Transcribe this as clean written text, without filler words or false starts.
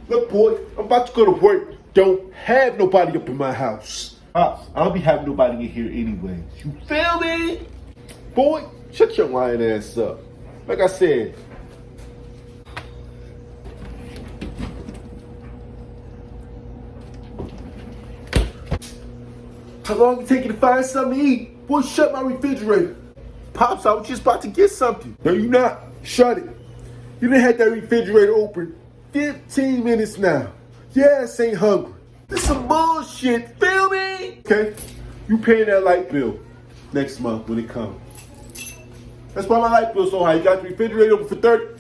Look, boy, I'm about to go to work. Don't have nobody up in my house. Pops, I don't be having nobody in here anyways. You feel me? Boy, shut your lying ass up. Like I said, how long it take you to find something to eat? Boy, shut my refrigerator. Pops, I was just about to get something. No, you not. Shut it. You done had that refrigerator open 15 minutes now. Your ass ain't hungry. This some bullshit. Feel me? Okay? You paying that light bill next month when it comes. That's why my light bill's so high. You got the refrigerator open for 30.